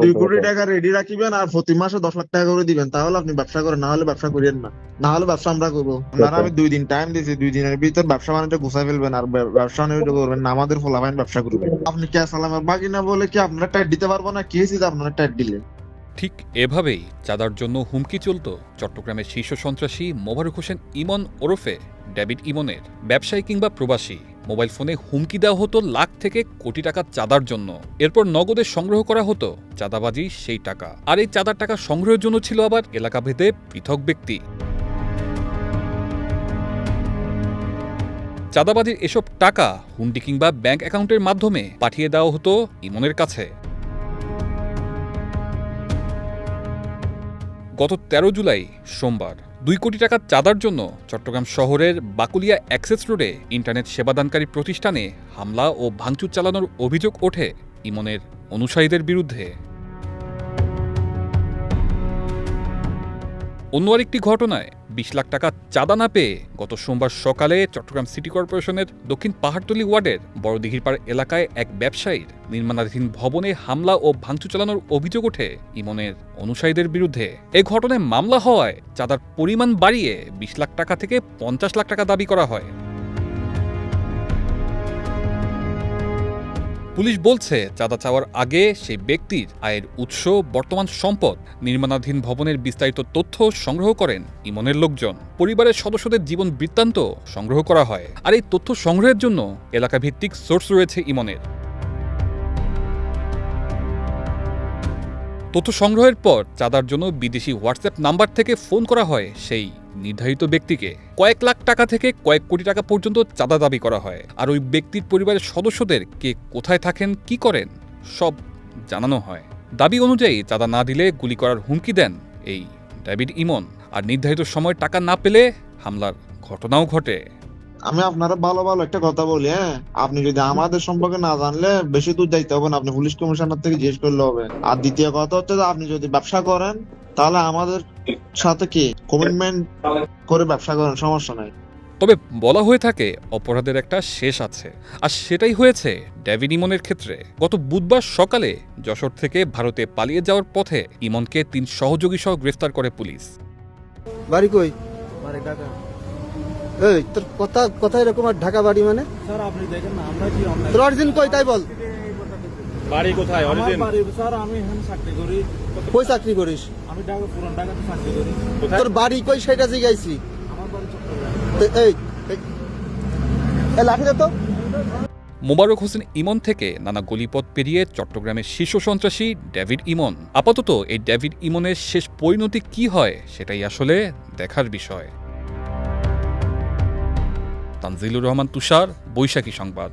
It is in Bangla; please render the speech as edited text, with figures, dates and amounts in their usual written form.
2 কোটি টাকা রেডি রাখিবেন আর প্রতি মাসে 10 লাখ টাকা করে দিবেন, তাহলে আপনি ব্যবসা করেন, না হলে ব্যবসা করিয়েন না। না হলে ব্যবসা আমরা করবো। আপনারা আমি 2 দিন টাইম দিয়েছি, 2 দিনের ভিতর ব্যবসা বাণিজ্য গুছাই ফেলবেন আর ব্যবসা বাণিজ্য করবেন না, আমাদের ফলাফাইন ব্যবসা করবেন। আপনি কে সালামের বাকি না বলে কি আপনারা টাইট দিতে পারবো না? কি হয়েছে আপনারা টাইট দিলে? ঠিক এভাবেই চাঁদার জন্য হুমকি চলত চট্টগ্রামের শীর্ষ সন্ত্রাসী মোবারক হোসেন ইমন ওরফে ডেভিড ইমনের। ব্যবসায়ী কিংবা প্রবাসী মোবাইল ফোনে হুমকি দেওয়া হতো লাখ থেকে কোটি টাকা চাঁদার জন্য। এরপর নগদে সংগ্রহ করা হতো চাঁদাবাজি সেই টাকা। আর এই চাঁদার টাকা সংগ্রহের জন্য ছিল আবার এলাকাভেদে পৃথক ব্যক্তি। চাঁদাবাজির এসব টাকা হুন্ডি কিংবা ব্যাংক অ্যাকাউন্টের মাধ্যমে পাঠিয়ে দেওয়া হতো ইমনের কাছে। গত 13 জুলাই সোমবার 2 কোটি টাকা চাঁদার জন্য চট্টগ্রাম শহরের বাকুলিয়া অ্যাক্সেস রোডে ইন্টারনেট সেবাদানকারী প্রতিষ্ঠানে হামলা ও ভাঙচুর চালানোর অভিযোগ ওঠে ইমনের অনুসারীদের বিরুদ্ধে। অন্য আরেকটি ঘটনায় 20 লাখ টাকা চাঁদা না পেয়ে গত সোমবার সকালে চট্টগ্রাম সিটি কর্পোরেশনের দক্ষিণ পাহাড়তলী ওয়ার্ডের বড়দিঘিরপাড় এলাকায় এক ব্যবসায়ীর নির্মাণাধীন ভবনে হামলা ও ভাঙচুর চালানোর অভিযোগ ওঠে ইমনের অনুসারীদের বিরুদ্ধে। এই ঘটনায় মামলা হওয়ায় চাঁদার পরিমাণ বাড়িয়ে 20 লাখ টাকা থেকে 50 লাখ টাকা দাবি করা হয়। পুলিশ বলছে চাঁদা চাওয়ার আগে সেই ব্যক্তির আয়ের উৎস, বর্তমান সম্পদ, নির্মাণাধীন ভবনের বিস্তারিত তথ্য সংগ্রহ করেন ইমনের লোকজন। পরিবারের সদস্যদের জীবন বৃত্তান্ত সংগ্রহ করা হয়। আর এই তথ্য সংগ্রহের জন্য এলাকাভিত্তিক সোর্স রয়েছে ইমনের। তথ্য সংগ্রহের পর চাঁদার জন্য বিদেশি হোয়াটসঅ্যাপ নাম্বার থেকে ফোন করা হয় সেই নির্ধারিত ব্যক্তিকে। কয়েক লাখ টাকা থেকে কয়েক কোটি টাকা পর্যন্ত চাঁদা দাবি করা হয়। আর ওই ব্যক্তির পরিবারের সদস্যদের কে কোথায় থাকেন, কি করেন, সব জানানো হয়। দাবি অনুযায়ী চাঁদা না দিলে গুলি করার হুমকি দেন এই ডেভিড ইমন। আর নির্ধারিত সময় টাকা না পেলে হামলার ঘটনাও ঘটে। আমি আপনারা ভালো ভালো একটা কথা বলি, হ্যাঁ, আপনি যদি আমাদের সম্পর্কে না জানলে বেশি দূর যাইতে হবে না, আপনি পুলিশ কমিশনার থেকে জিজ্ঞেস করলে হবে। আর দ্বিতীয় কথা হচ্ছে যে আপনি যদি ব্যবসা করেন তাহলে আমাদের সাথে কি কমিটমেন্ট করে ব্যবসা করেন, সমস্যা নাই। তবে বলা হয়ে থাকে অপরাধের একটা শেষ আছে, আর সেটাই হয়েছে ডেভিড ইমনের ক্ষেত্রে। গত বুধবার সকালে যশোর থেকে ভারতে পালিয়ে যাওয়ার পথে ইমনকে 3 সহযোগী সহ গ্রেফতার করে পুলিশ। বাড়ি কই? এই তোর কথা এরকম, আর ঢাকা বাড়ি মানে? স্যার আপনি দেখেন না, আমরা কি তোর অরিজিন কই তাই বল। বাড়ি কোথায় অরিজিন? স্যার আমি এখানে চাকরি করি। কই চাকরি করিস? আমি ঢাকা পুরান ঢাকাতে চাকরি করি। তোর বাড়ি কই সেটা জিজ্ঞাসি। আমার বাড়ি চট্টগ্রাম। এই লাঠি দে তো। মোবারক হোসেন ইমন থেকে নানা গলিপথ পেরিয়ে চট্টগ্রামের শীর্ষ সন্ত্রাসী ডেভিড ইমন। আপাতত এই ডেভিড ইমনের শেষ পরিণতি কি হয় সেটাই আসলে দেখার বিষয়। তানজিলুর রহমান তুষার, বৈশাখী সংবাদ।